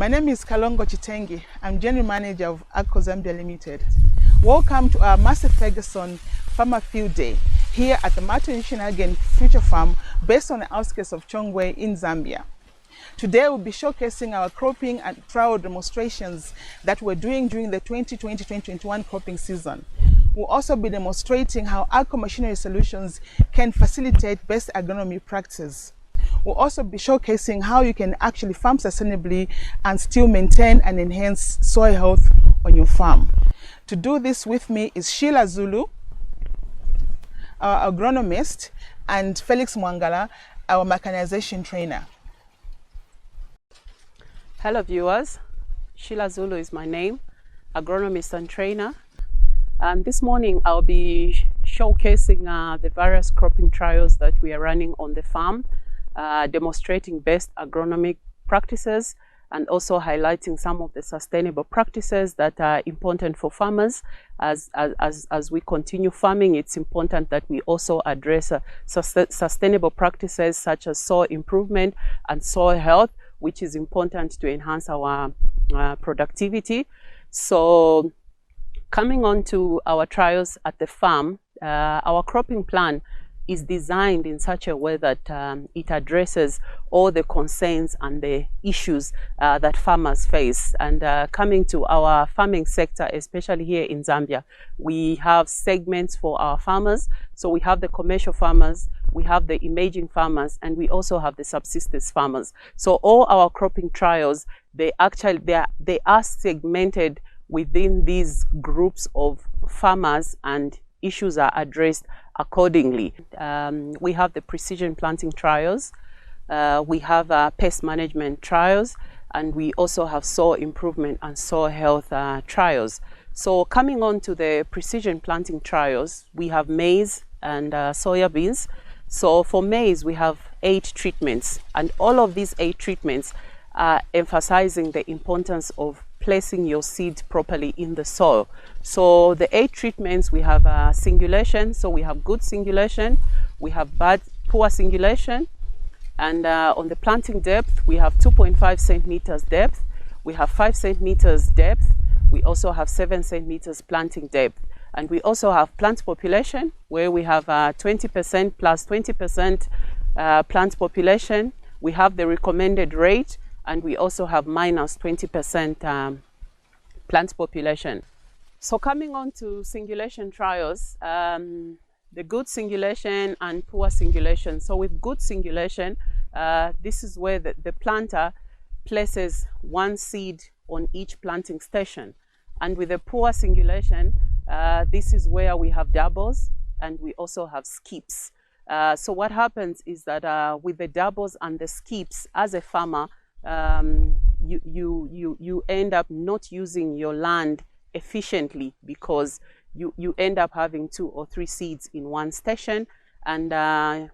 My name is Kalongo Chitengi. I'm General Manager of Agco Zambia Limited. Welcome to our Massey Ferguson Farmer Field Day here at the Martin Richenhagen Future Farm based on the outskirts of Chongwe in Zambia. Today we'll be showcasing our cropping and trial demonstrations that we're doing during the 2020-2021 cropping season. We'll also be demonstrating how Agco Machinery Solutions can facilitate best agronomy practices. We'll also be showcasing how you can actually farm sustainably and still maintain and enhance soil health on your farm. To do this with me is Sheila Zulu, our agronomist, and Felix Mwangala, our mechanization trainer. Hello viewers, Sheila Zulu is my name, agronomist and trainer. And this morning I'll be showcasing the various cropping trials that we are running on the farm, demonstrating best agronomic practices and also highlighting some of the sustainable practices that are important for farmers. As we continue farming, it's important that we also address sustainable practices such as soil improvement and soil health, which is important to enhance our productivity. So coming on to our trials at the farm, our cropping plan is designed in such a way that it addresses all the concerns and the issues that farmers face. And coming to our farming sector, especially here in Zambia, we have segments for our farmers. So we have the commercial farmers, we have the emerging farmers, and we also have the subsistence farmers. So all our cropping trials, they are segmented within these groups of farmers, and issues are addressed accordingly. We have the precision planting trials, we have pest management trials, and we also have soil improvement and soil health trials. So coming on to the precision planting trials, we have maize and soya beans. So for maize, we have 8 treatments, and all of these 8 treatments are emphasizing the importance of placing your seed properly in the soil. So the 8 treatments, we have singulation. So we have good singulation, we have poor singulation, and on the planting depth, we have 2.5 centimeters depth, we have 5 centimeters depth, we also have 7 centimeters planting depth. And we also have plant population, where we have 20% plus 20% plant population. We have the recommended rate, and we also have minus 20% plant population. So coming on to singulation trials, the good singulation and poor singulation. So with good singulation, this is where the planter places 1 seed on each planting station. And with the poor singulation, this is where we have doubles and we also have skips. So what happens is that with the doubles and the skips, as a farmer, you end up not using your land efficiently, because you end up having 2 or 3 seeds in one station, and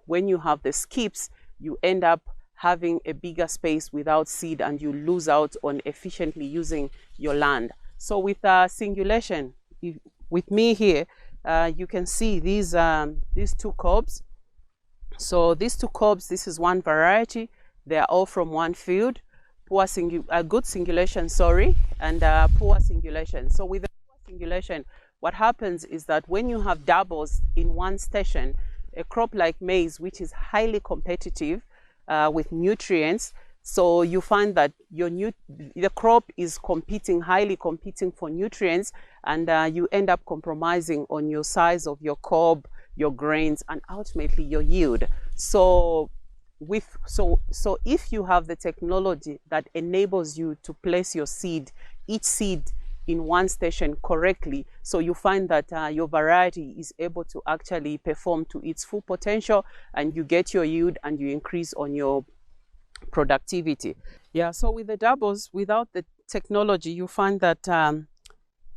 when you have the skips, you end up having a bigger space without seed, and you lose out on efficiently using your land. So with singulation, with me here, you can see these 2 cobs. So these 2 cobs, this is one variety. They are all from one field. Good singulation, sorry, and poor singulation. So with the poor singulation, what happens is that when you have doubles in one station, a crop like maize, which is highly competitive with nutrients, so you find that the crop is highly competing for nutrients, and you end up compromising on your size of your cob, your grains, and ultimately your yield. So if you have the technology that enables you to place your seed, each seed in one station correctly, so you find that your variety is able to actually perform to its full potential, and you get your yield and you increase on your productivity. Yeah, so with the doubles, without the technology, you find that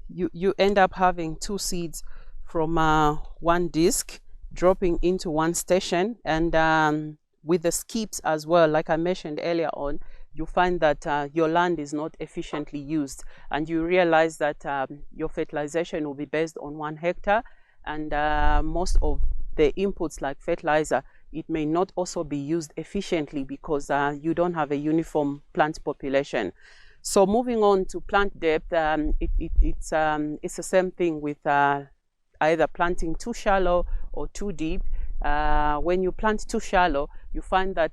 you end up having 2 seeds from one disc dropping into one station, and with the skips as well, like I mentioned earlier on, you find that your land is not efficiently used, and you realize that your fertilization will be based on 1 hectare, and most of the inputs like fertilizer, it may not also be used efficiently because you don't have a uniform plant population. So moving on to plant depth, it's the same thing with either planting too shallow or too deep. When you plant too shallow, you find that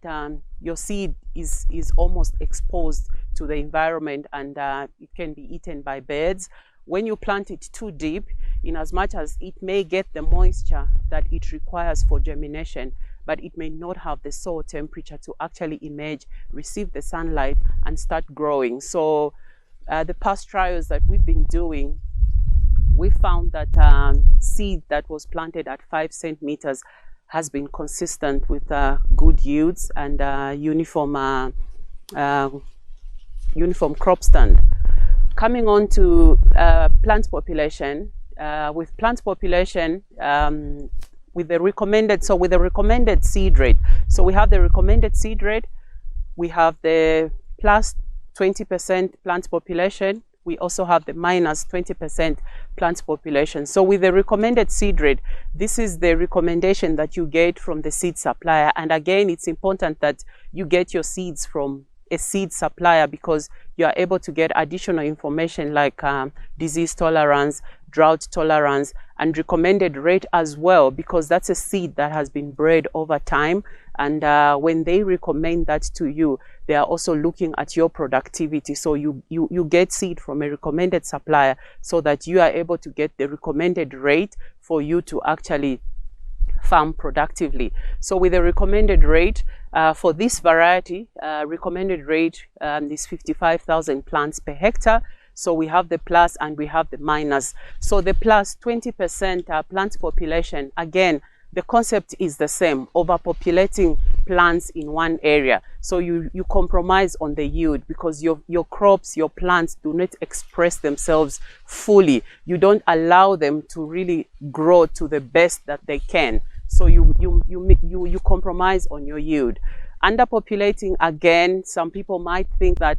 your seed is almost exposed to the environment, and it can be eaten by birds. When you plant it too deep, in as much as it may get the moisture that it requires for germination, but it may not have the soil temperature to actually emerge, receive the sunlight, and start growing. So the past trials that we've been doing, we found that seed that was planted at 5 centimeters has been consistent with good yields and uniform crop stand. Coming on to plant population, with plant population, with the recommended seed rate. So we have the recommended seed rate, we have the plus 20% plant population, we also have the minus 20% plant population. So with the recommended seed rate, this is the recommendation that you get from the seed supplier. And again, it's important that you get your seeds from a seed supplier, because you are able to get additional information like disease tolerance, drought tolerance, and recommended rate as well, because that's a seed that has been bred over time. And when they recommend that to you, they are also looking at your productivity. So you get seed from a recommended supplier so that you are able to get the recommended rate for you to actually farm productively. So with the recommended rate for this variety, recommended rate is 55,000 plants per hectare. So we have the plus and we have the minus. So the plus 20% plant population, again, the concept is the same, overpopulating plants in one area. So you compromise on the yield, because your crops, your plants do not express themselves fully. You don't allow them to really grow to the best that they can. So you compromise on your yield. Underpopulating, again, some people might think that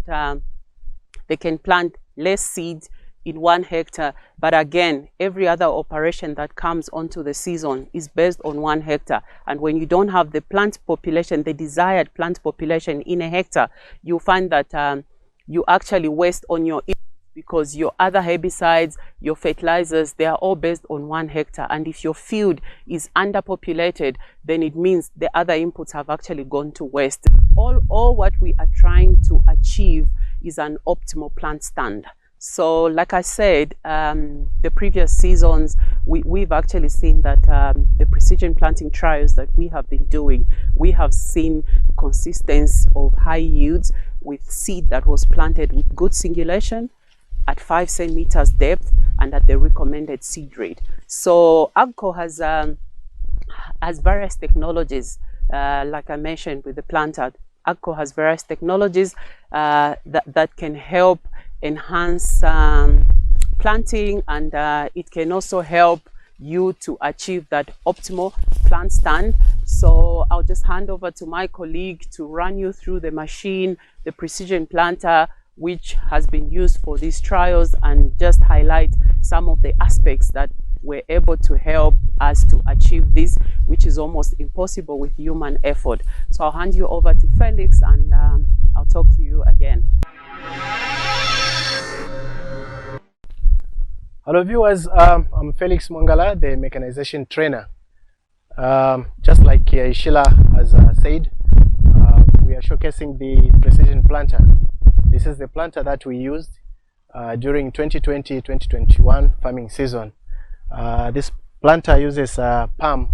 they can plant less seeds in 1 hectare, but again, every other operation that comes onto the season is based on 1 hectare. And when you don't have the plant population, the desired plant population in a hectare, you find that you actually waste on your inputs, because your other herbicides, your fertilizers, they are all based on 1 hectare. And if your field is underpopulated, then it means the other inputs have actually gone to waste. All what we are trying to achieve is an optimal plant stand. So like I said, the previous seasons, we've actually seen that the precision planting trials that we have been doing, we have seen consistency of high yields with seed that was planted with good singulation at 5 centimeters depth and at the recommended seed rate. So AGCO has various technologies, like I mentioned with the planter. AGCO has various technologies that can help enhance planting, and it can also help you to achieve that optimal plant stand. So I'll just hand over to my colleague to run you through the machine, the precision planter, which has been used for these trials, and just highlight some of the aspects that were able to help us to achieve this, which is almost impossible with human effort. So I'll hand you over to Felix, and I'll talk to you again. Hello viewers, I'm Felix Mwangala, the mechanization trainer. Just like Sheila has said, we are showcasing the precision planter. This is the planter that we used during 2020-2021 farming season. This planter uses PAM,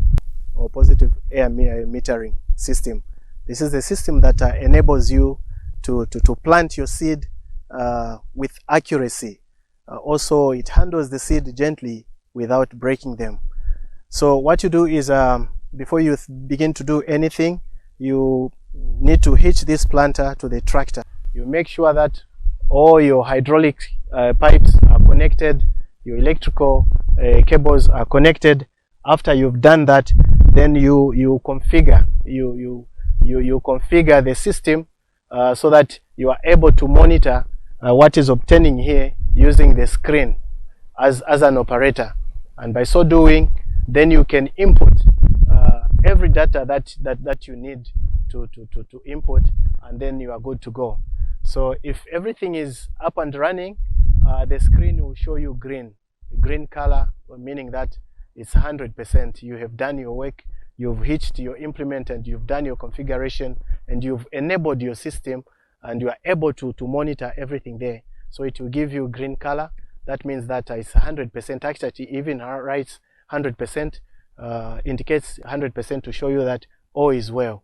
or positive air metering system. This is the system that enables you to plant your seed with accuracy. Also, it handles the seed gently without breaking them. So what you do is, before you begin to do anything, you need to hitch this planter to the tractor. You make sure that all your hydraulic pipes are connected, your electrical cables are connected. After you've done that, then you configure the system so that you are able to monitor what is obtaining here using the screen as an operator. And by so doing, then you can input every data that you need to input, and then you are good to go. So if everything is up and running, the screen will show you green color, meaning that it's 100%. You have done your work, you've hitched your implement, and you've done your configuration, and you've enabled your system, and you are able to monitor everything there. So it will give you green color. That means that it's 100%. Actually, even writes 100%, indicates 100% to show you that all is well.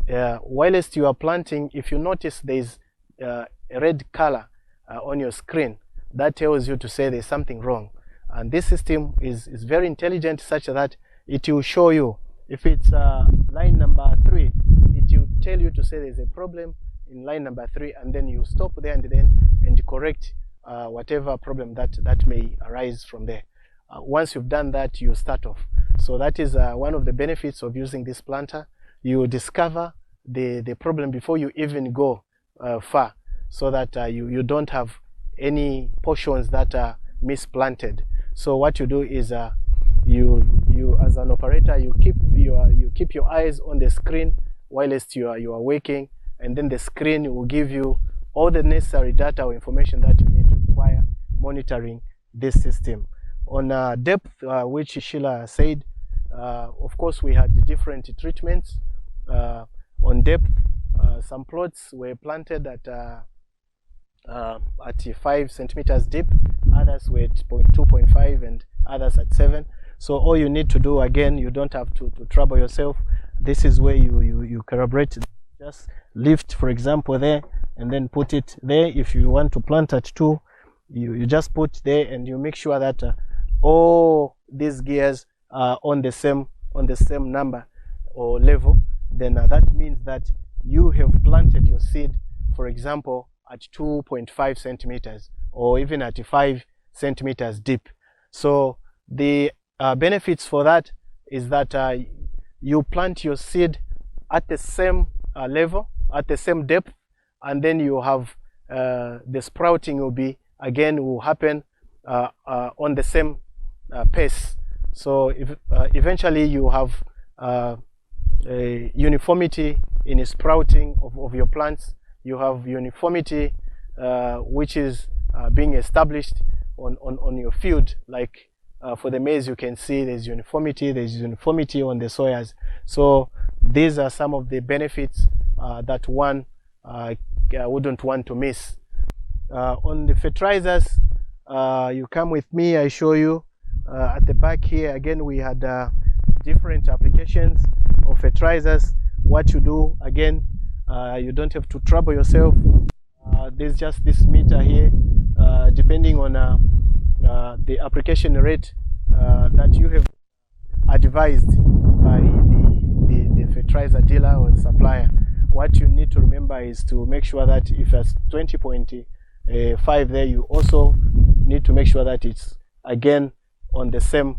Whilst you are planting, if you notice there's a red color on your screen, that tells you to say there's something wrong. And this system is very intelligent, such that it will show you if it's line number 3, it will tell you to say there's a problem in line number 3, and then you stop there and correct whatever problem that may arise from there. Once you've done that, you start off. So that is one of the benefits of using this planter. You discover the problem before you even go far, so that you don't have any portions that are misplanted. So what you do is you as an operator, you keep your eyes on the screen whilst you are working, and then the screen will give you all the necessary data or information that you need to require monitoring this system. On depth, which Sheila said, of course we had different treatments. On depth, some plots were planted at 5 centimeters deep, others were at 2.5, and others at 7. So all you need to do, again, you don't have to trouble yourself. This is where you calibrate. Just lift, for example, there, and then put it there. If you want to plant at 2, you just put there, and you make sure that all these gears are on the same number or level. Then that means that you have planted your seed, for example, at 2.5 centimeters or even at 5 centimeters deep. So the benefits for that is that you plant your seed at the same level, at the same depth, and then you have the sprouting will happen on the same pace. So if eventually you have a uniformity in sprouting of your plants, you have uniformity which is being established on your field. Like for the maize, you can see there's uniformity on the soyas. So these are some of the benefits that one wouldn't want to miss. On the fertilizers, you come with me, I show you at the back here. Again, we had different applications of fertilizers. What you do, again, you don't have to trouble yourself. There's just this meter here, depending on the application rate that you have advised by the fertilizer dealer or supplier. What you need to remember is to make sure that if it's 20.5 there, you also need to make sure that it's again on the same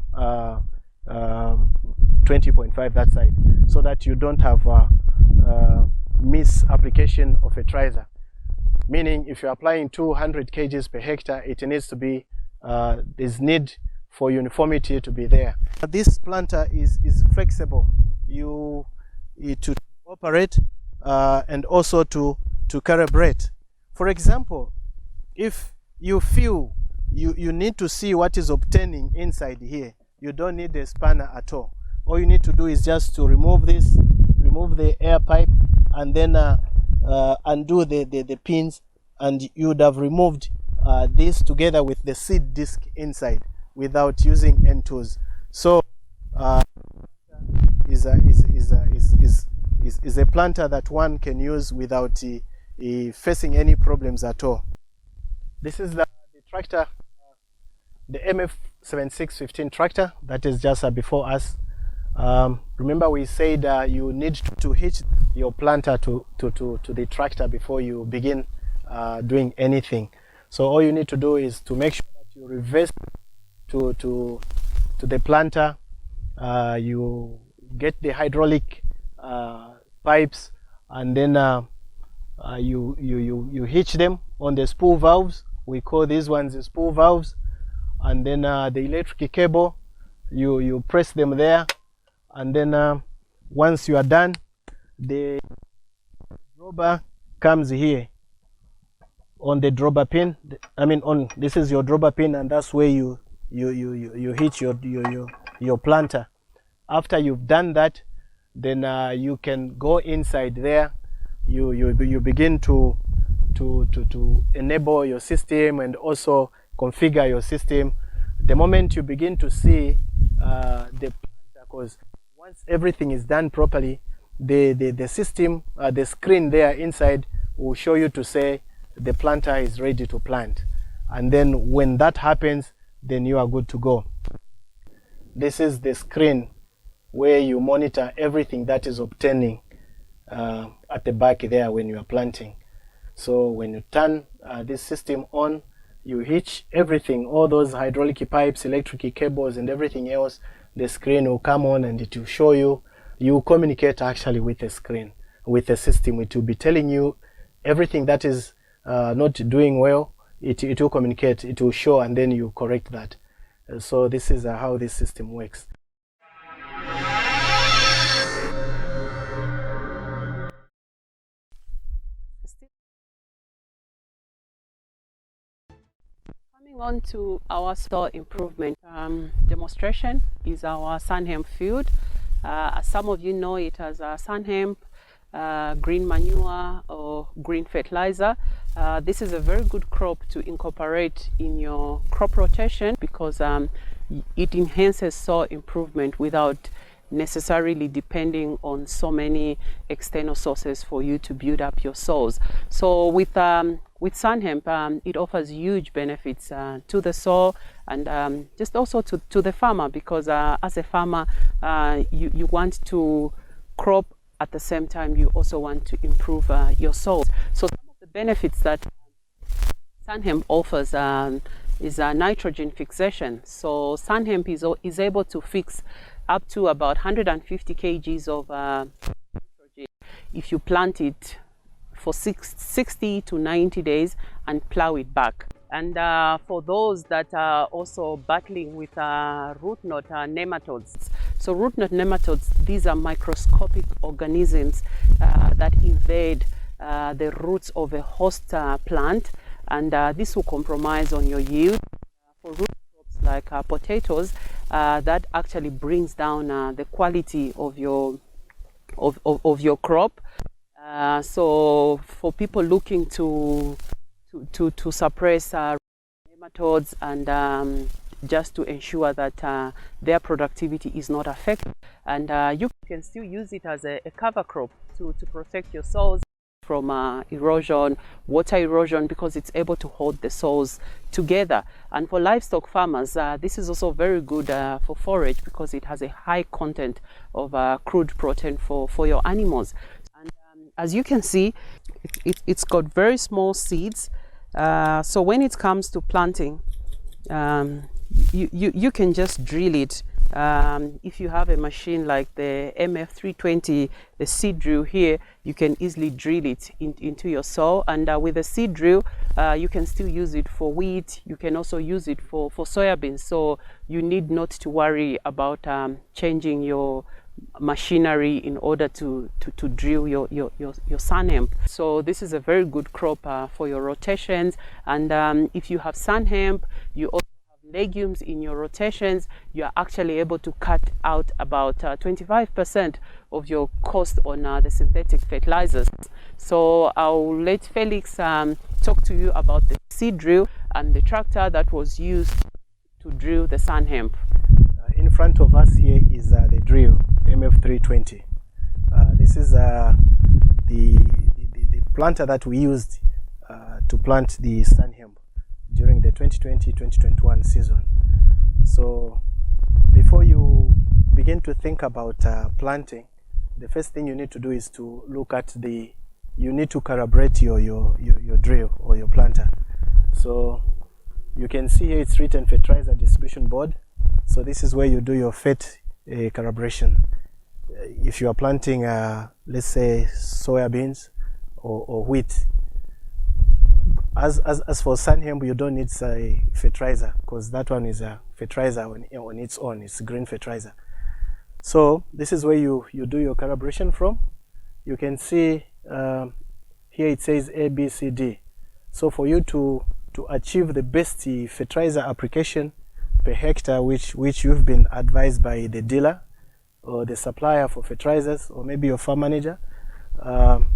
20.5 that side, so that you don't have misapplication of fertilizer. Meaning, if you're applying 200 kgs per hectare, it needs to be there's need for uniformity to be there. This planter is flexible. To operate and also to calibrate. For example, if you feel you need to see what is obtaining inside here, you don't need a spanner at all. All you need to do is just to remove the air pipe, and then undo the pins, and you would have removed this together with the seed disc inside without using end tools. So is a planter that one can use without facing any problems at all. This is the tractor, the MF7615 tractor that is just before us. Remember, we said you need to hitch your planter to the tractor before you begin doing anything. So all you need to do is to make sure that you reverse to the planter. You get the hydraulic pipes, and then you hitch them on the spool valves. We call these ones the spool valves. And then the electric cable, you press them there, and then once you are done, the rubber comes here. on the dropper pin. I mean, on this is your dropper pin, and that's where you hit your planter. After you've done that, then you can go inside there. You begin to enable your system and also configure your system. The moment you begin to see the planter, because once everything is done properly, the system, the screen there inside will show you to say the planter is ready to plant. And then when that happens, then you are good to go. This is the screen where you monitor everything that is obtaining at the back there when you are planting. So when you turn this system on, you hitch everything, all those hydraulic pipes, electric cables and everything else, the screen will come on and it will show you. You communicate actually with the screen, with the system. It will be telling you everything that is not doing well. It will communicate, it will show, and then you correct that. So this is how this system works. Coming on to our soil improvement demonstration is our sunhemp field. As some of you know it as sunhemp, green manure or green fertilizer. This is a very good crop to incorporate in your crop rotation because it enhances soil improvement without necessarily depending on so many external sources for you to build up your soils. So with sunhemp, it offers huge benefits to the soil and just also to the farmer, because as a farmer, you want to crop at the same time you also want to improve your soils. So some of the benefits that sunhemp offers is nitrogen fixation. So sunhemp is able to fix up to about 150 kgs of nitrogen if you plant it for 60 to 90 days and plow it back. And for those that are also battling with root knot nematodes. So root knot nematodes, these are microscopic organisms that invade the roots of a host plant, and this will compromise on your yield. For root crops like potatoes, that actually brings down the quality of your crop. So for people looking to suppress nematodes and just to ensure that their productivity is not affected, and you can still use it as a cover crop to protect your soils from erosion, water erosion, because it's able to hold the soils together. And for livestock farmers, this is also very good for forage because it has a high content of crude protein for your animals. And as you can see, it's got very small seeds. So when it comes to planting, you can just drill it. If you have a machine like the MF320, the seed drill here, you can easily drill it into your soil. And with a seed drill, you can still use it for wheat. You can also use it for soybeans. So you need not to worry about changing your machinery in order to drill your sunhemp. So this is a very good crop for your rotations. And if you have sunhemp, you also have legumes in your rotations, you are actually able to cut out about 25% of your cost on the synthetic fertilizers. So I'll let Felix talk to you about the seed drill and the tractor that was used to drill the sunhemp. In front of us here is the drill MF320. This is the planter that we used to plant the sunhemp during the 2020-2021 season. So before you begin to think about planting, the first thing you need to do is to look at you need to calibrate your drill or your planter. So you can see here it's written fertilizer distribution board. So this is where you do your FET calibration. If you are planting, let's say, soybeans or wheat. As for sunhemp, you don't need a fertilizer because that one is a fertilizer on its own. It's green fertilizer. So this is where you do your calibration from. You can see here it says A, B, C, D. So for you to achieve the best fertilizer application per hectare, which you've been advised by the dealer or the supplier for fertilizers, or maybe your farm manager,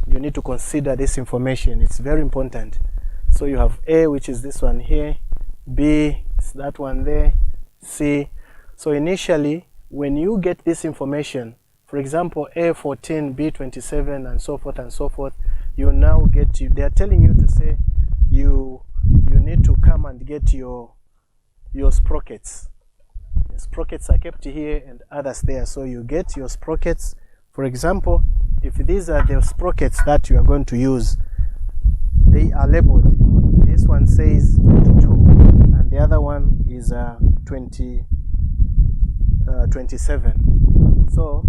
you need to consider this information. It's very important. So you have A, which is this one here, B, it's that one there, C. So initially, when you get this information, for example, A14, B27, and so forth, you now get they are telling you to say you need to come and get your sprockets. The sprockets are kept here and others there. So you get your sprockets. For example, if these are the sprockets that you are going to use, they are labeled. This one says 22 and the other one is 27. So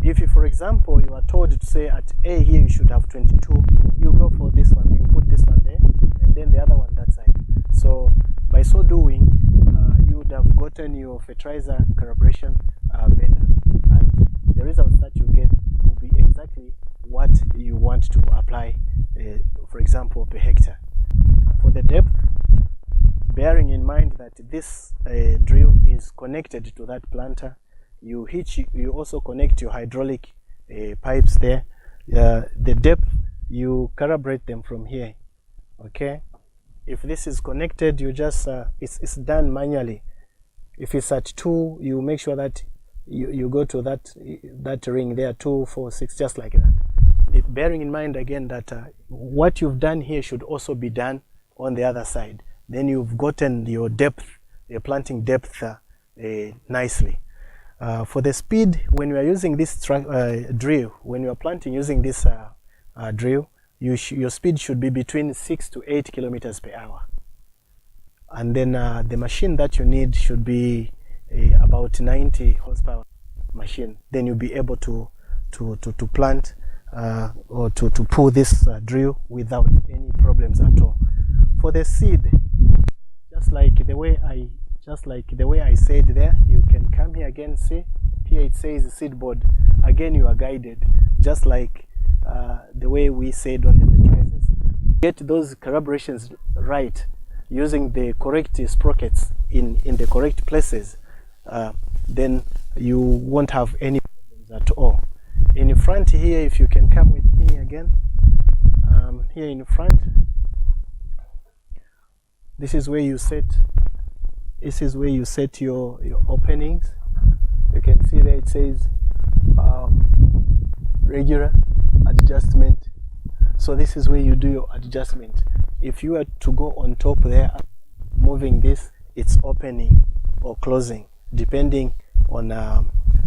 if you, for example, you are told to say at A here you should have 22, you go for this one, you put this one there and then the other one that side. So by so doing, you would have gotten your fertilizer calibration better, and the results that you get will be exactly what you want to apply, for example, per hectare. For the depth, bearing in mind that this drill is connected to that planter, you also connect your hydraulic pipes there. The depth, you calibrate them from here. Okay, if this is connected, you just it's done manually. If it's at 2, you make sure that you go to that ring there, 2, 4, 6, just like that. Bearing in mind again that what you've done here should also be done on the other side. Then you've gotten your depth, your planting depth nicely. For the speed, when you are using this drill, when you are planting using this drill, your speed should be between 6 to 8 kilometers per hour. And then the machine that you need should be about 90 horsepower machine. Then you'll be able to plant or to pull this drill without any problems at all. For the seed, just like the way I said there, you can come here again. See here it says seed board. Again, you are guided just like the way we said on the fertilizers. Get those calibrations right using the correct sprockets in the correct places, then you won't have any problems at all. In front here, if you can come with me again, here in front, this is where you set your openings. You can see there it says regular adjustment. So this is where you do your adjustment. If you are to go on top there, moving this, it's opening or closing depending on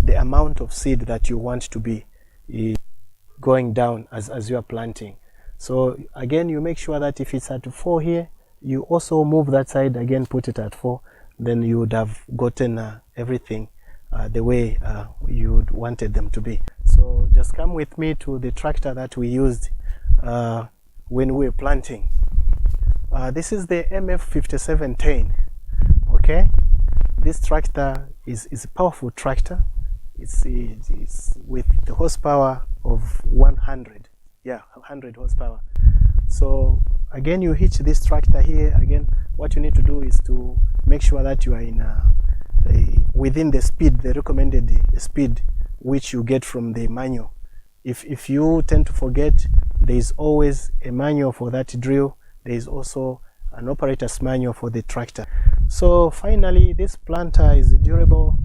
the amount of seed that you want to be going down as you are planting. So again, you make sure that if it's at 4 here, you also move that side again, put it at 4, then you would have gotten everything the way you wanted them to be. So just come with me to the tractor that we used when we were planting. This is the MF5710. Okay, this tractor is a powerful tractor. It's with the horsepower of 100. Yeah, 100 horsepower. So again, you hitch this tractor here. Again, what you need to do is to make sure that you are in within the speed, the recommended speed, which you get from the manual. If you tend to forget, there is always a manual for that drill. There is also an operator's manual for the tractor. So finally, this planter is durable.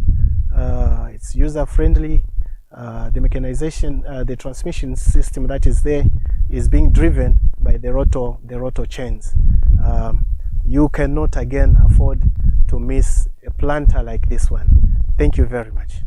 It's user-friendly. The mechanization, the transmission system that is there is being driven by the rotor chains. You cannot again afford to miss a planter like this one. Thank you very much.